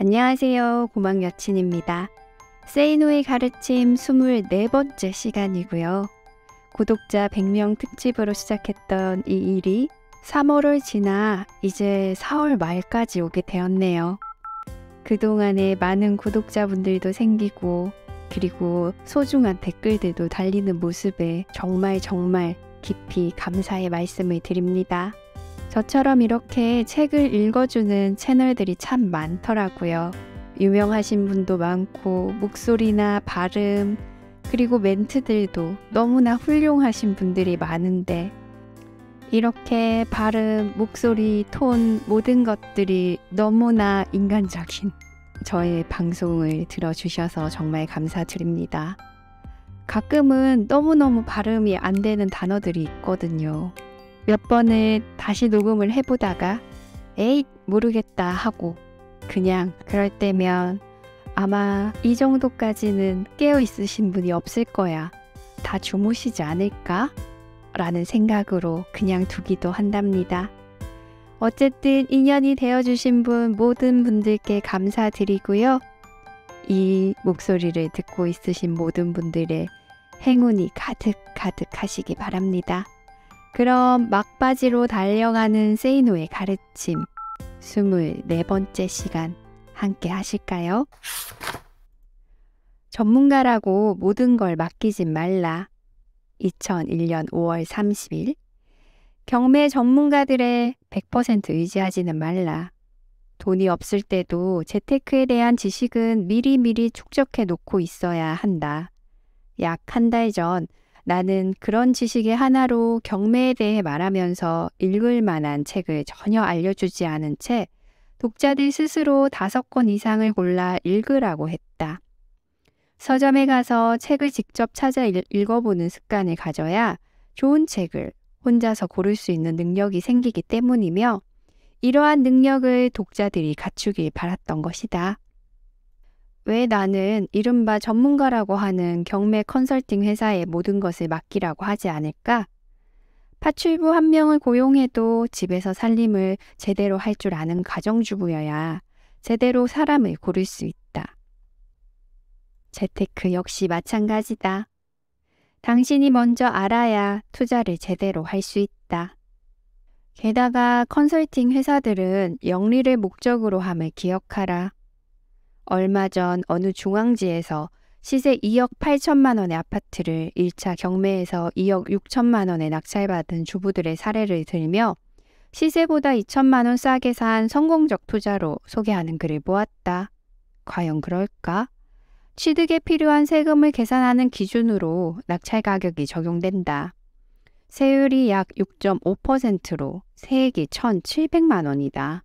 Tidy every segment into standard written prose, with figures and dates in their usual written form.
안녕하세요. 고막 여친입니다. 세이노의 가르침 24번째 시간이고요. 구독자 100명 특집으로 시작했던 이 일이 3월을 지나 이제 4월 말까지 오게 되었네요. 그동안에 많은 구독자분들도 생기고 그리고 소중한 댓글들도 달리는 모습에 정말 깊이 감사의 말씀을 드립니다. 저처럼 이렇게 책을 읽어주는 채널들이 참 많더라고요. 유명하신 분도 많고 목소리나 발음 그리고 멘트들도 너무나 훌륭하신 분들이 많은데 이렇게 발음, 목소리, 톤 모든 것들이 너무나 인간적인 저의 방송을 들어주셔서 정말 감사드립니다. 가끔은 너무너무 발음이 안 되는 단어들이 있거든요. 몇 번을 다시 녹음을 해보다가 에잇 모르겠다 하고 그냥 그럴 때면 아마 이 정도까지는 깨어 있으신 분이 없을 거야. 다 주무시지 않을까? 라는 생각으로 그냥 두기도 한답니다. 어쨌든 인연이 되어주신 분 모든 분들께 감사드리고요. 이 목소리를 듣고 있으신 모든 분들의 행운이 가득 하시기 바랍니다. 그럼 막바지로 달려가는 세이노의 가르침 24번째 시간 함께 하실까요? 전문가라고 모든 걸 맡기진 말라. 2001년 5월 30일 경매 전문가들의 100% 의지하지는 말라. 돈이 없을 때도 재테크에 대한 지식은 미리 축적해 놓고 있어야 한다. 약 한 달 전 나는 그런 지식의 하나로 경매에 대해 말하면서 읽을 만한 책을 전혀 알려주지 않은 채 독자들 스스로 5권 이상을 골라 읽으라고 했다. 서점에 가서 책을 직접 찾아 읽어보는 습관을 가져야 좋은 책을 혼자서 고를 수 있는 능력이 생기기 때문이며 이러한 능력을 독자들이 갖추길 바랐던 것이다. 왜 나는 이른바 전문가라고 하는 경매 컨설팅 회사에 모든 것을 맡기라고 하지 않을까? 파출부 한 명을 고용해도 집에서 살림을 제대로 할 줄 아는 가정주부여야 제대로 사람을 고를 수 있다. 재테크 역시 마찬가지다. 당신이 먼저 알아야 투자를 제대로 할 수 있다. 게다가 컨설팅 회사들은 영리를 목적으로 함을 기억하라. 얼마 전 어느 중앙지에서 시세 2억 8천만 원의 아파트를 1차 경매에서 2억 6천만 원에 낙찰받은 주부들의 사례를 들며 시세보다 2천만 원 싸게 산 성공적 투자로 소개하는 글을 보았다. 과연 그럴까? 취득에 필요한 세금을 계산하는 기준으로 낙찰 가격이 적용된다. 세율이 약 6.5%로 세액이 1,700만 원이다.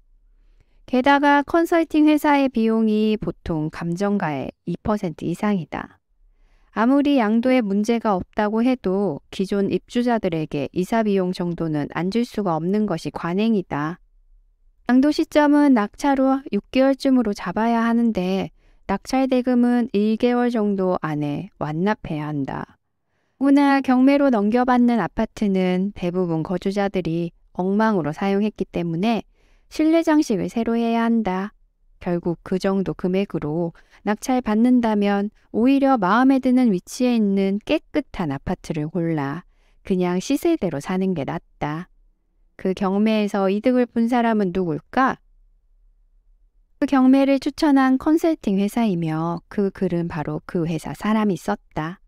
게다가 컨설팅 회사의 비용이 보통 감정가의 2% 이상이다. 아무리 양도에 문제가 없다고 해도 기존 입주자들에게 이사 비용 정도는 안 줄 수가 없는 것이 관행이다. 양도 시점은 낙찰 후 6개월쯤으로 잡아야 하는데 낙찰 대금은 1개월 정도 안에 완납해야 한다. 더구나 경매로 넘겨받는 아파트는 대부분 거주자들이 엉망으로 사용했기 때문에 실내 장식을 새로 해야 한다. 결국 그 정도 금액으로 낙찰 받는다면 오히려 마음에 드는 위치에 있는 깨끗한 아파트를 골라 그냥 시세대로 사는 게 낫다. 그 경매에서 이득을 본 사람은 누굴까? 그 경매를 추천한 컨설팅 회사이며 그 글은 바로 그 회사 사람이 썼다.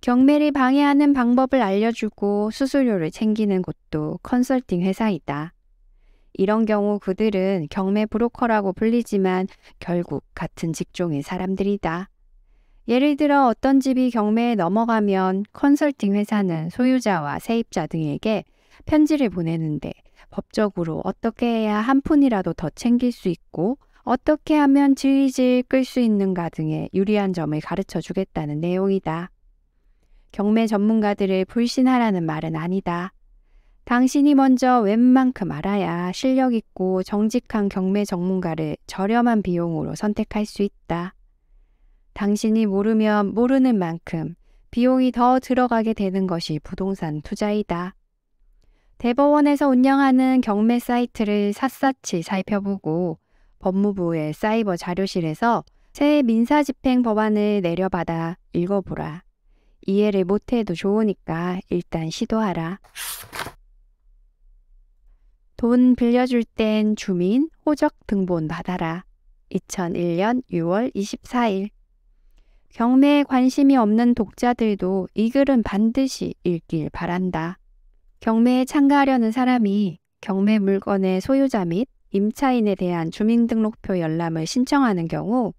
경매를 방해하는 방법을 알려주고 수수료를 챙기는 곳도 컨설팅 회사이다. 이런 경우 그들은 경매 브로커라고 불리지만 결국 같은 직종의 사람들이다. 예를 들어 어떤 집이 경매에 넘어가면 컨설팅 회사는 소유자와 세입자 등에게 편지를 보내는데 법적으로 어떻게 해야 한 푼이라도 더 챙길 수 있고 어떻게 하면 질질 끌 수 있는가 등의 유리한 점을 가르쳐 주겠다는 내용이다. 경매 전문가들을 불신하라는 말은 아니다. 당신이 먼저 웬만큼 알아야 실력 있고 정직한 경매 전문가를 저렴한 비용으로 선택할 수 있다. 당신이 모르면 모르는 만큼 비용이 더 들어가게 되는 것이 부동산 투자이다. 대법원에서 운영하는 경매 사이트를 샅샅이 살펴보고 법무부의 사이버 자료실에서 새 민사집행 법안을 내려받아 읽어보라. 이해를 못해도 좋으니까 일단 시도하라. 돈 빌려줄 땐 주민 호적 등본 받아라. 2001년 6월 24일. 경매에 관심이 없는 독자들도 이 글은 반드시 읽길 바란다. 경매에 참가하려는 사람이 경매 물건의 소유자 및 임차인에 대한 주민등록표 열람을 신청하는 경우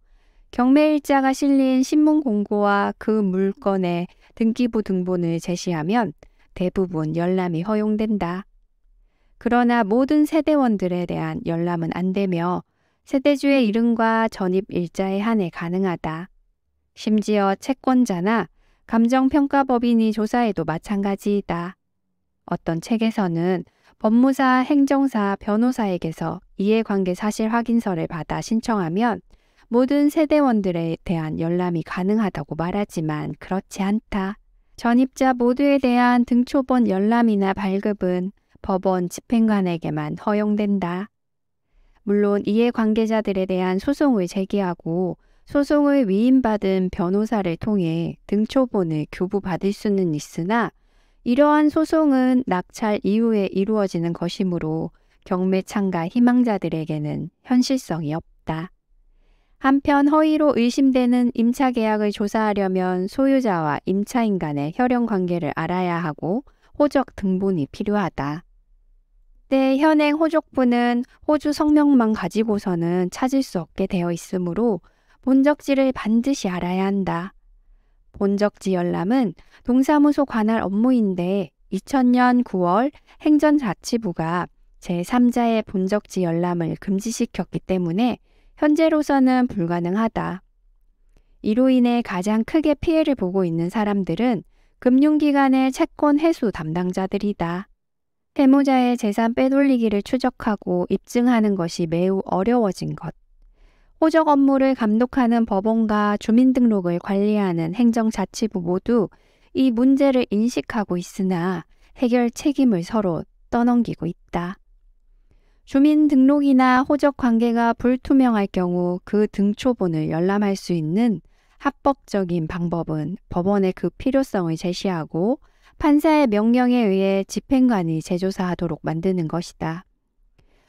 경매일자가 실린 신문 공고와 그 물건의 등기부 등본을 제시하면 대부분 열람이 허용된다. 그러나 모든 세대원들에 대한 열람은 안 되며 세대주의 이름과 전입일자에 한해 가능하다. 심지어 채권자나 감정평가법인이 조사해도 마찬가지이다. 어떤 책에서는 법무사, 행정사, 변호사에게서 이해관계 사실 확인서를 받아 신청하면 모든 세대원들에 대한 열람이 가능하다고 말하지만 그렇지 않다. 전입자 모두에 대한 등초본 열람이나 발급은 법원 집행관에게만 허용된다. 물론 이해관계자들에 대한 소송을 제기하고 소송을 위임받은 변호사를 통해 등초본을 교부받을 수는 있으나 이러한 소송은 낙찰 이후에 이루어지는 것이므로 경매 참가 희망자들에게는 현실성이 없다. 한편 허위로 의심되는 임차계약을 조사하려면 소유자와 임차인 간의 혈연 관계를 알아야 하고 호적 등본이 필요하다. 때 현행 호족부는 호주 성명만 가지고서는 찾을 수 없게 되어 있으므로 본적지를 반드시 알아야 한다. 본적지 열람은 동사무소 관할 업무인데 2000년 9월 행정자치부가 제3자의 본적지 열람을 금지시켰기 때문에 현재로서는 불가능하다. 이로 인해 가장 크게 피해를 보고 있는 사람들은 금융기관의 채권 회수 담당자들이다. 채무자의 재산 빼돌리기를 추적하고 입증하는 것이 매우 어려워진 것. 호적 업무를 감독하는 법원과 주민등록을 관리하는 행정자치부 모두 이 문제를 인식하고 있으나 해결 책임을 서로 떠넘기고 있다. 주민등록이나 호적 관계가 불투명할 경우 그 등초본을 열람할 수 있는 합법적인 방법은 법원에 그 필요성을 제시하고 판사의 명령에 의해 집행관이 재조사하도록 만드는 것이다.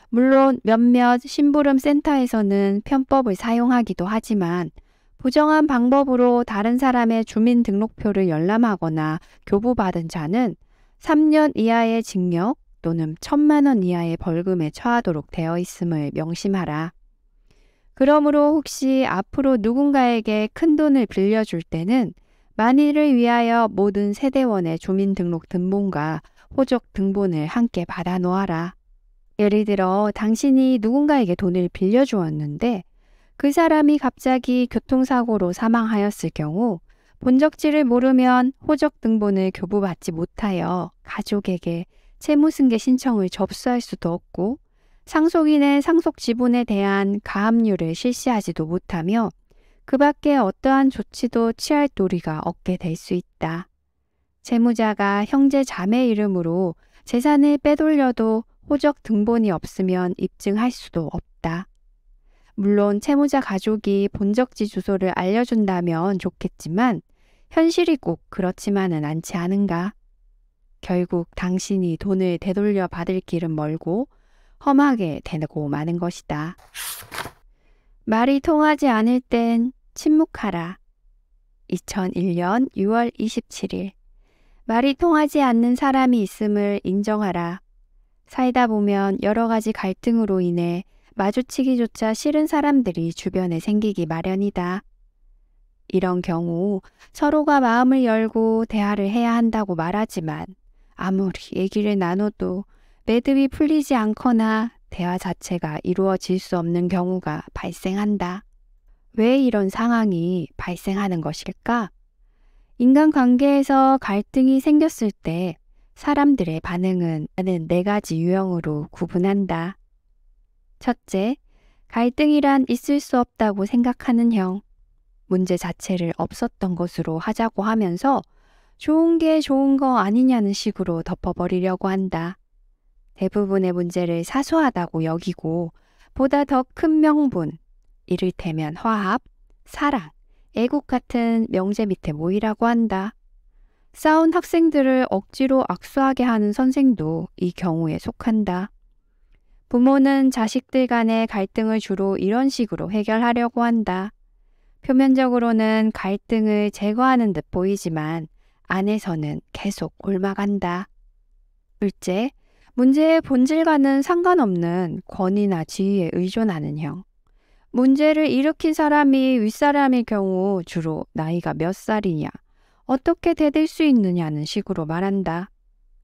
물론 몇몇 심부름 센터에서는 편법을 사용하기도 하지만 부정한 방법으로 다른 사람의 주민등록표를 열람하거나 교부받은 자는 3년 이하의 징역 또는 1,000만 원 이하의 벌금에 처하도록 되어 있음을 명심하라. 그러므로 혹시 앞으로 누군가에게 큰 돈을 빌려줄 때는 만일을 위하여 모든 세대원의 주민등록 등본과 호적 등본을 함께 받아 놓아라. 예를 들어 당신이 누군가에게 돈을 빌려주었는데 그 사람이 갑자기 교통사고로 사망하였을 경우 본적지를 모르면 호적 등본을 교부받지 못하여 가족에게 채무승계 신청을 접수할 수도 없고 상속인의 상속 지분에 대한 가압류를 실시하지도 못하며 그 밖에 어떠한 조치도 취할 도리가 없게 될 수 있다. 채무자가 형제 자매 이름으로 재산을 빼돌려도 호적 등본이 없으면 입증할 수도 없다. 물론 채무자 가족이 본적지 주소를 알려준다면 좋겠지만 현실이 꼭 그렇지만은 않지 않은가? 결국 당신이 돈을 되돌려 받을 길은 멀고 험하게 되고 마는 것이다. 말이 통하지 않을 땐 침묵하라. 2001년 6월 27일. 말이 통하지 않는 사람이 있음을 인정하라. 살다 보면 여러 가지 갈등으로 인해 마주치기조차 싫은 사람들이 주변에 생기기 마련이다. 이런 경우 서로가 마음을 열고 대화를 해야 한다고 말하지만 아무리 얘기를 나눠도 매듭이 풀리지 않거나 대화 자체가 이루어질 수 없는 경우가 발생한다. 왜 이런 상황이 발생하는 것일까? 인간관계에서 갈등이 생겼을 때 사람들의 반응은 네 가지 유형으로 구분한다. 첫째, 갈등이란 있을 수 없다고 생각하는 형. 문제 자체를 없었던 것으로 하자고 하면서 좋은 게 좋은 거 아니냐는 식으로 덮어버리려고 한다. 대부분의 문제를 사소하다고 여기고 보다 더 큰 명분, 이를테면 화합, 사랑, 애국 같은 명제 밑에 모이라고 한다. 싸운 학생들을 억지로 악수하게 하는 선생도 이 경우에 속한다. 부모는 자식들 간의 갈등을 주로 이런 식으로 해결하려고 한다. 표면적으로는 갈등을 제거하는 듯 보이지만 안에서는 계속 옮아간다. 둘째, 문제의 본질과는 상관없는 권위나 지위에 의존하는 형. 문제를 일으킨 사람이 윗사람일 경우 주로 나이가 몇 살이냐, 어떻게 대들 수 있느냐는 식으로 말한다.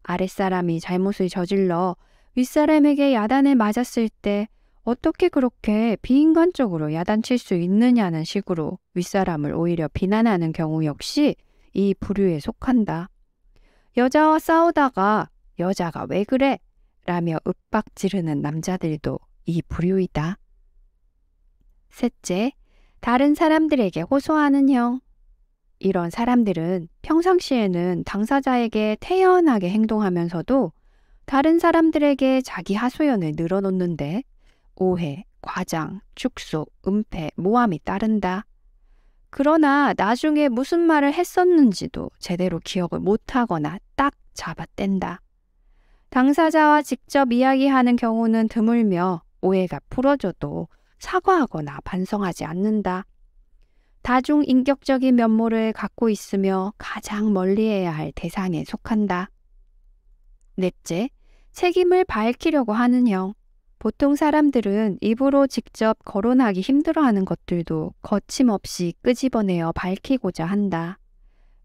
아랫사람이 잘못을 저질러 윗사람에게 야단을 맞았을 때 어떻게 그렇게 비인간적으로 야단칠 수 있느냐는 식으로 윗사람을 오히려 비난하는 경우 역시 이 부류에 속한다. 여자와 싸우다가 여자가 왜 그래? 라며 윽박 지르는 남자들도 이 부류이다. 셋째, 다른 사람들에게 호소하는 형. 이런 사람들은 평상시에는 당사자에게 태연하게 행동하면서도 다른 사람들에게 자기 하소연을 늘어놓는데 오해, 과장, 축소, 은폐, 모함이 따른다. 그러나 나중에 무슨 말을 했었는지도 제대로 기억을 못하거나 딱 잡아뗀다. 당사자와 직접 이야기하는 경우는 드물며 오해가 풀어져도 사과하거나 반성하지 않는다. 다중인격적인 면모를 갖고 있으며 가장 멀리해야 할 대상에 속한다. 넷째, 책임을 밝히려고 하는 형. 보통 사람들은 입으로 직접 거론하기 힘들어하는 것들도 거침없이 끄집어내어 밝히고자 한다.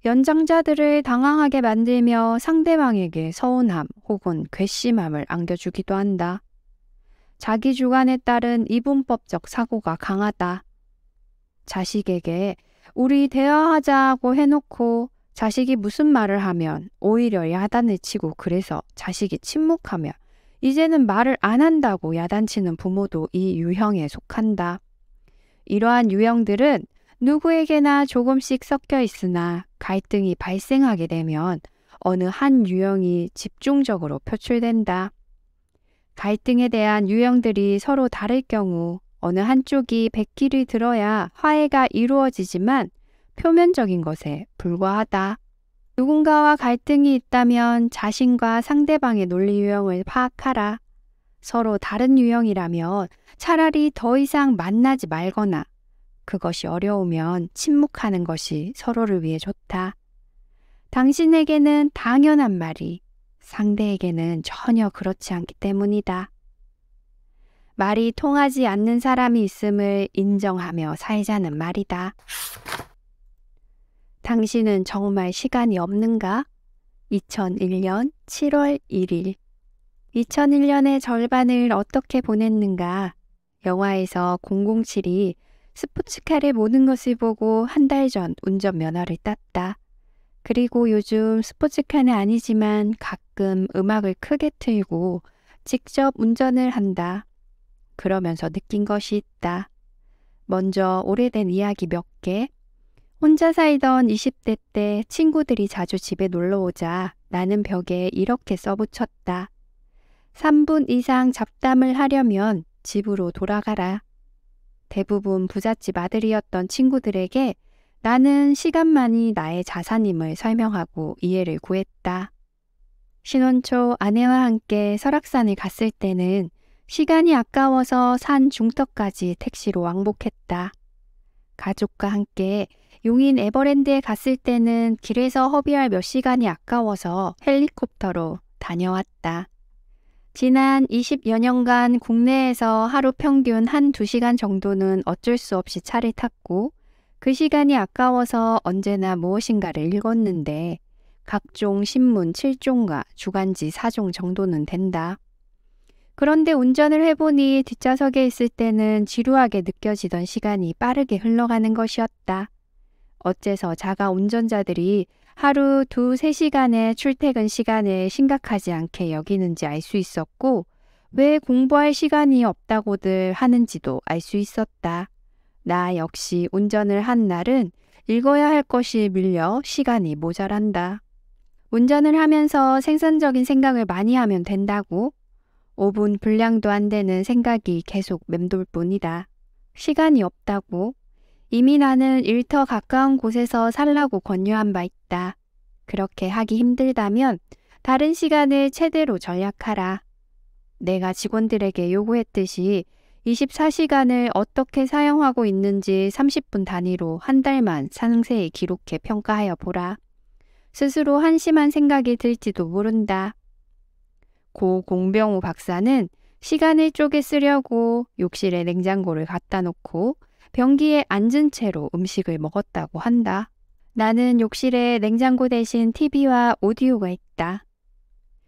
연장자들을 당황하게 만들며 상대방에게 서운함 혹은 괘씸함을 안겨주기도 한다. 자기 주관에 따른 이분법적 사고가 강하다. 자식에게 우리 대화하자고 해놓고 자식이 무슨 말을 하면 오히려 야단을 치고 그래서 자식이 침묵하며 이제는 말을 안 한다고 야단치는 부모도 이 유형에 속한다. 이러한 유형들은 누구에게나 조금씩 섞여 있으나 갈등이 발생하게 되면 어느 한 유형이 집중적으로 표출된다. 갈등에 대한 유형들이 서로 다를 경우 어느 한쪽이 백기를 들어야 화해가 이루어지지만 표면적인 것에 불과하다. 누군가와 갈등이 있다면 자신과 상대방의 논리 유형을 파악하라. 서로 다른 유형이라면 차라리 더 이상 만나지 말거나 그것이 어려우면 침묵하는 것이 서로를 위해 좋다. 당신에게는 당연한 말이 상대에게는 전혀 그렇지 않기 때문이다. 말이 통하지 않는 사람이 있음을 인정하며 살자는 말이다. 당신은 정말 시간이 없는가? 2001년 7월 1일 2001년의 절반을 어떻게 보냈는가? 영화에서 007이 스포츠카를 모는 것을 보고 한 달 전 운전면허를 땄다. 그리고 요즘 스포츠카는 아니지만 가끔 음악을 크게 틀고 직접 운전을 한다. 그러면서 느낀 것이 있다. 먼저 오래된 이야기 몇 개. 혼자 살던 20대 때 친구들이 자주 집에 놀러 오자 나는 벽에 이렇게 써붙였다. 3분 이상 잡담을 하려면 집으로 돌아가라. 대부분 부잣집 아들이었던 친구들에게 나는 시간만이 나의 자산임을 설명하고 이해를 구했다. 신혼 초 아내와 함께 설악산을 갔을 때는 시간이 아까워서 산 중턱까지 택시로 왕복했다. 가족과 함께 용인 에버랜드에 갔을 때는 길에서 허비할 몇 시간이 아까워서 헬리콥터로 다녀왔다. 지난 20여 년간 국내에서 하루 평균 1~2시간 정도는 어쩔 수 없이 차를 탔고 그 시간이 아까워서 언제나 무엇인가를 읽었는데 각종 신문 7종과 주간지 4종 정도는 된다. 그런데 운전을 해보니 뒷좌석에 있을 때는 지루하게 느껴지던 시간이 빠르게 흘러가는 것이었다. 어째서 자가 운전자들이 하루 2~3시간의 출퇴근 시간을 심각하지 않게 여기는지 알 수 있었고 왜 공부할 시간이 없다고들 하는지도 알 수 있었다. 나 역시 운전을 한 날은 읽어야 할 것이 밀려 시간이 모자란다. 운전을 하면서 생산적인 생각을 많이 하면 된다고? 5분 분량도 안 되는 생각이 계속 맴돌 뿐이다. 시간이 없다고? 이미 나는 일터 가까운 곳에서 살라고 권유한 바 있다. 그렇게 하기 힘들다면 다른 시간을 최대로 전략하라. 내가 직원들에게 요구했듯이 24시간을 어떻게 사용하고 있는지 30분 단위로 한 달만 상세히 기록해 평가하여 보라. 스스로 한심한 생각이 들지도 모른다. 고 공병우 박사는 시간을 쪼개 쓰려고 욕실에 냉장고를 갖다 놓고 변기에 앉은 채로 음식을 먹었다고 한다. 나는 욕실에 냉장고 대신 TV와 오디오가 있다.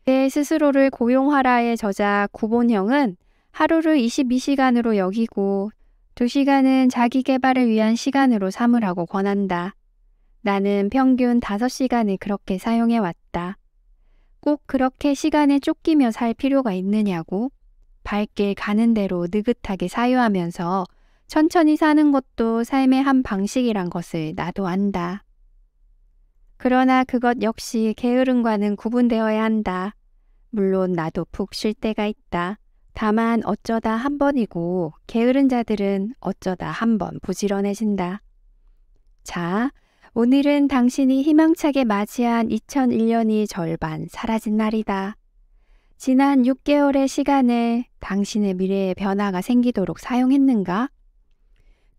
내 스스로를 고용하라의 저자 구본형은 하루를 22시간으로 여기고 2시간은 자기 개발을 위한 시간으로 삼으라고 권한다. 나는 평균 5시간을 그렇게 사용해왔다. 꼭 그렇게 시간에 쫓기며 살 필요가 있느냐고? 발길 가는 대로 느긋하게 사유하면서 천천히 사는 것도 삶의 한 방식이란 것을 나도 안다. 그러나 그것 역시 게으름과는 구분되어야 한다. 물론 나도 푹 쉴 때가 있다. 다만 어쩌다 한 번이고 게으른 자들은 어쩌다 한 번 부지런해진다. 자, 오늘은 당신이 희망차게 맞이한 2001년이 절반 사라진 날이다. 지난 6개월의 시간을 당신의 미래에 변화가 생기도록 사용했는가?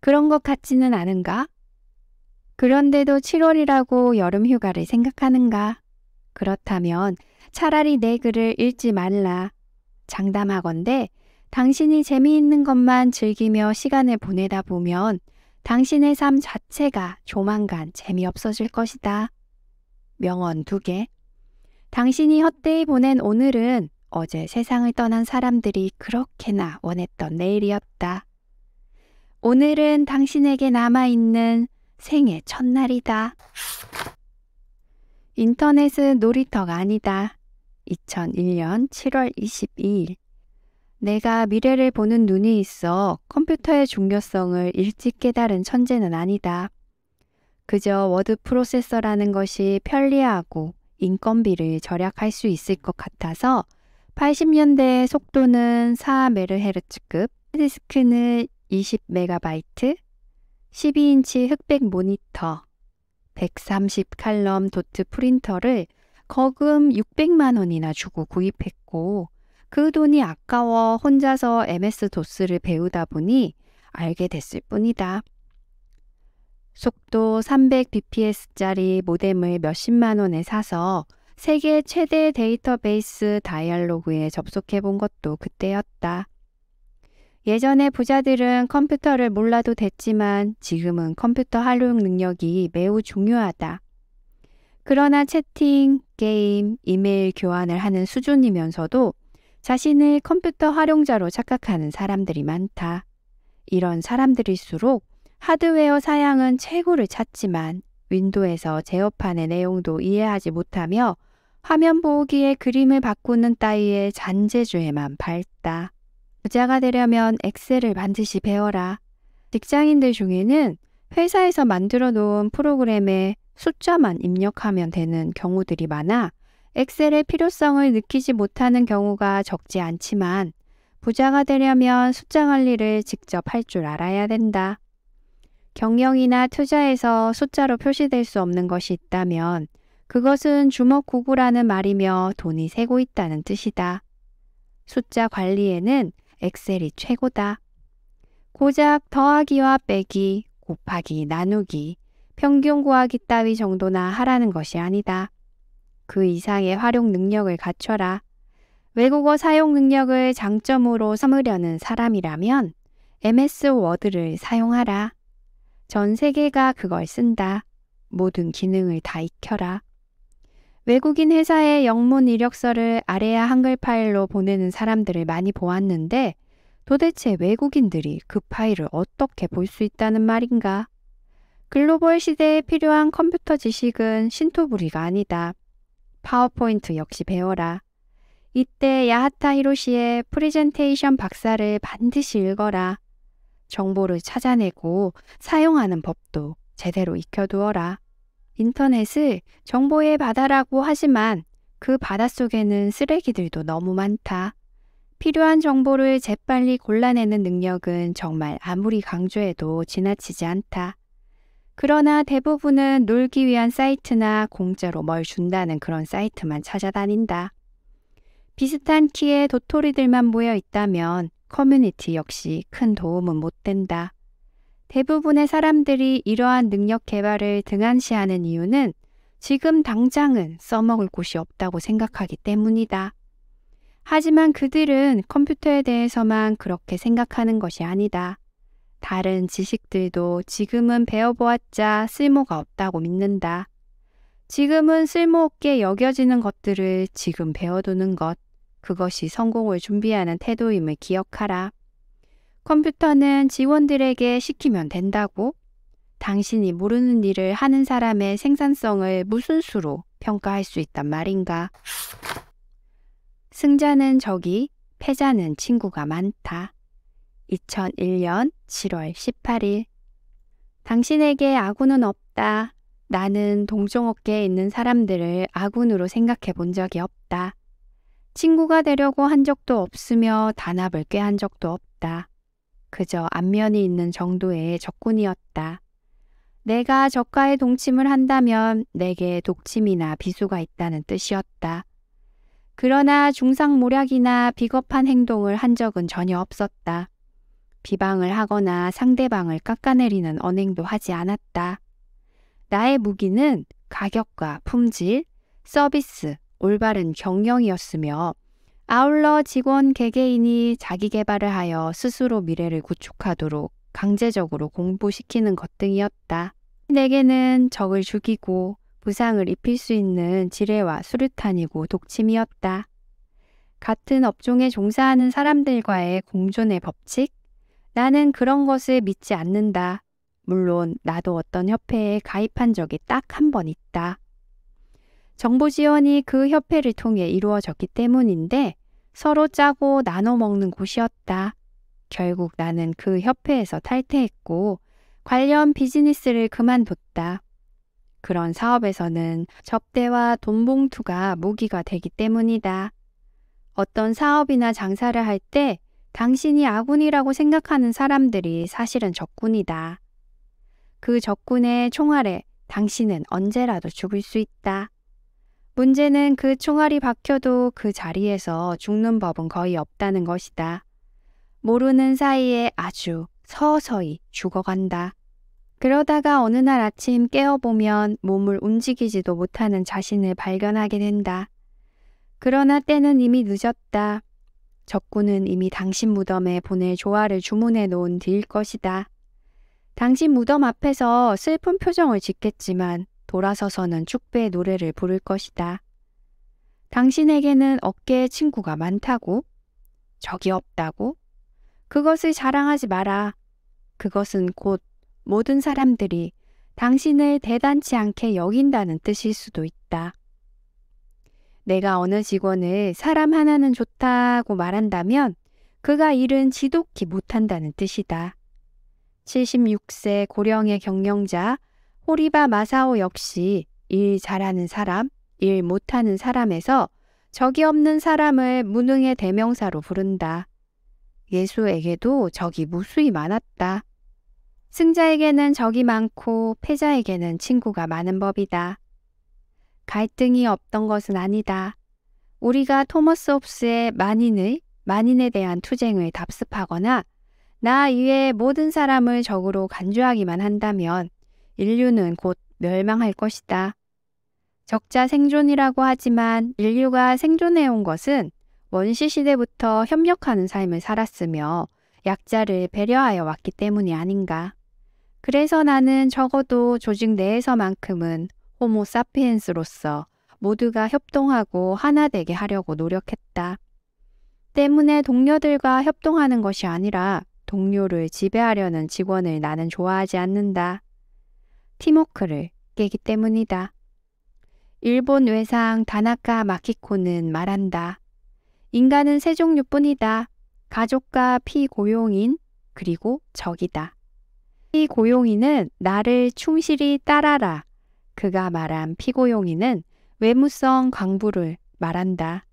그런 것 같지는 않은가? 그런데도 7월이라고 여름 휴가를 생각하는가? 그렇다면 차라리 내 글을 읽지 말라. 장담하건대 당신이 재미있는 것만 즐기며 시간을 보내다 보면 당신의 삶 자체가 조만간 재미없어질 것이다. 명언 2개. 당신이 헛되이 보낸 오늘은 어제 세상을 떠난 사람들이 그렇게나 원했던 내일이었다. 오늘은 당신에게 남아있는 생의 첫날이다. 인터넷은 놀이터가 아니다. 2001년 7월 22일. 내가 미래를 보는 눈이 있어 컴퓨터의 중요성을 일찍 깨달은 천재는 아니다. 그저 워드 프로세서라는 것이 편리하고 인건비를 절약할 수 있을 것 같아서 80년대의 속도는 4MHz급, 디스크는 20MB, 12인치 흑백 모니터, 130칼럼 도트 프린터를 거금 600만 원이나 주고 구입했고 그 돈이 아까워 혼자서 MS-DOS를 배우다 보니 알게 됐을 뿐이다. 속도 300bps짜리 모뎀을 몇십만 원에 사서 세계 최대 데이터베이스 다이얼로그에 접속해 본 것도 그때였다. 예전에 부자들은 컴퓨터를 몰라도 됐지만 지금은 컴퓨터 활용 능력이 매우 중요하다. 그러나 채팅, 게임, 이메일 교환을 하는 수준이면서도 자신을 컴퓨터 활용자로 착각하는 사람들이 많다. 이런 사람들일수록 하드웨어 사양은 최고를 찾지만 윈도우에서 제어판의 내용도 이해하지 못하며 화면 보기에 그림을 바꾸는 따위의 잔재주에만 밟다. 부자가 되려면 엑셀을 반드시 배워라. 직장인들 중에는 회사에서 만들어 놓은 프로그램에 숫자만 입력하면 되는 경우들이 많아 엑셀의 필요성을 느끼지 못하는 경우가 적지 않지만 부자가 되려면 숫자 관리를 직접 할 줄 알아야 된다. 경영이나 투자에서 숫자로 표시될 수 없는 것이 있다면 그것은 주먹구구라는 말이며 돈이 새고 있다는 뜻이다. 숫자 관리에는 엑셀이 최고다. 고작 더하기와 빼기, 곱하기, 나누기, 평균 구하기 따위 정도나 하라는 것이 아니다. 그 이상의 활용 능력을 갖춰라. 외국어 사용 능력을 장점으로 삼으려는 사람이라면 MS 워드를 사용하라. 전 세계가 그걸 쓴다. 모든 기능을 다 익혀라. 외국인 회사의 영문 이력서를 아래아 한글 파일로 보내는 사람들을 많이 보았는데 도대체 외국인들이 그 파일을 어떻게 볼 수 있다는 말인가? 글로벌 시대에 필요한 컴퓨터 지식은 신토부리가 아니다. 파워포인트 역시 배워라. 이때 야하타 히로시의 프레젠테이션 박사를 반드시 읽어라. 정보를 찾아내고 사용하는 법도 제대로 익혀두어라. 인터넷을 정보의 바다라고 하지만 그 바닷속에는 쓰레기들도 너무 많다. 필요한 정보를 재빨리 골라내는 능력은 정말 아무리 강조해도 지나치지 않다. 그러나 대부분은 놀기 위한 사이트나 공짜로 뭘 준다는 그런 사이트만 찾아다닌다. 비슷한 키의 도토리들만 모여 있다면 커뮤니티 역시 큰 도움은 못 된다. 대부분의 사람들이 이러한 능력 개발을 등한시하는 이유는 지금 당장은 써먹을 곳이 없다고 생각하기 때문이다. 하지만 그들은 컴퓨터에 대해서만 그렇게 생각하는 것이 아니다. 다른 지식들도 지금은 배워보았자 쓸모가 없다고 믿는다. 지금은 쓸모없게 여겨지는 것들을 지금 배워두는 것, 그것이 성공을 준비하는 태도임을 기억하라. 컴퓨터는 직원들에게 시키면 된다고? 당신이 모르는 일을 하는 사람의 생산성을 무슨 수로 평가할 수 있단 말인가? 승자는 적이, 패자는 친구가 많다. 2001년 7월 18일. 당신에게 아군은 없다. 나는 동종업계에 있는 사람들을 아군으로 생각해 본 적이 없다. 친구가 되려고 한 적도 없으며 단합을 꾀한 적도 없다. 그저 안면이 있는 정도의 적군이었다. 내가 적과의 동침을 한다면 내게 독침이나 비수가 있다는 뜻이었다. 그러나 중상모략이나 비겁한 행동을 한 적은 전혀 없었다. 비방을 하거나 상대방을 깎아내리는 언행도 하지 않았다. 나의 무기는 가격과 품질, 서비스, 올바른 경영이었으며 아울러 직원 개개인이 자기 개발을 하여 스스로 미래를 구축하도록 강제적으로 공부시키는 것 등이었다. 내게는 적을 죽이고 부상을 입힐 수 있는 지뢰와 수류탄이고 독침이었다. 같은 업종에 종사하는 사람들과의 공존의 법칙? 나는 그런 것을 믿지 않는다. 물론 나도 어떤 협회에 가입한 적이 딱 한 번 있다. 정보 지원이 그 협회를 통해 이루어졌기 때문인데 서로 짜고 나눠 먹는 곳이었다. 결국 나는 그 협회에서 탈퇴했고 관련 비즈니스를 그만뒀다. 그런 사업에서는 접대와 돈봉투가 무기가 되기 때문이다. 어떤 사업이나 장사를 할 때 당신이 아군이라고 생각하는 사람들이 사실은 적군이다. 그 적군의 총알에 당신은 언제라도 죽을 수 있다. 문제는 그 총알이 박혀도 그 자리에서 죽는 법은 거의 없다는 것이다. 모르는 사이에 아주 서서히 죽어간다. 그러다가 어느 날 아침 깨어보면 몸을 움직이지도 못하는 자신을 발견하게 된다. 그러나 때는 이미 늦었다. 적군은 이미 당신 무덤에 보낼 조화를 주문해 놓은 뒤일 것이다. 당신 무덤 앞에서 슬픈 표정을 짓겠지만 돌아서서는 축배의 노래를 부를 것이다. 당신에게는 어깨에 친구가 많다고? 적이 없다고? 그것을 자랑하지 마라. 그것은 곧 모든 사람들이 당신을 대단치 않게 여긴다는 뜻일 수도 있다. 내가 어느 직원을 사람 하나는 좋다고 말한다면 그가 일은 지독히 못한다는 뜻이다. 76세 고령의 경영자 호리바 마사오 역시 일 잘하는 사람, 일 못하는 사람에서 적이 없는 사람을 무능의 대명사로 부른다. 예수에게도 적이 무수히 많았다. 승자에게는 적이 많고 패자에게는 친구가 많은 법이다. 갈등이 없던 것은 아니다. 우리가 토머스 홉스의 만인에 대한 투쟁을 답습하거나 나 이외의 모든 사람을 적으로 간주하기만 한다면 인류는 곧 멸망할 것이다. 적자 생존이라고 하지만 인류가 생존해온 것은 원시 시대부터 협력하는 삶을 살았으며 약자를 배려하여 왔기 때문이 아닌가. 그래서 나는 적어도 조직 내에서만큼은 호모 사피엔스로서 모두가 협동하고 하나 되게 하려고 노력했다. 때문에 동료들과 협동하는 것이 아니라 동료를 지배하려는 직원을 나는 좋아하지 않는다. 팀워크를 깨기 때문이다. 일본 외상 다나카 마키코는 말한다. 인간은 세 종류뿐이다. 가족과 피고용인 그리고 적이다. 피고용인은 나를 충실히 따라라. 그가 말한 피고용인은 외무성 광부를 말한다.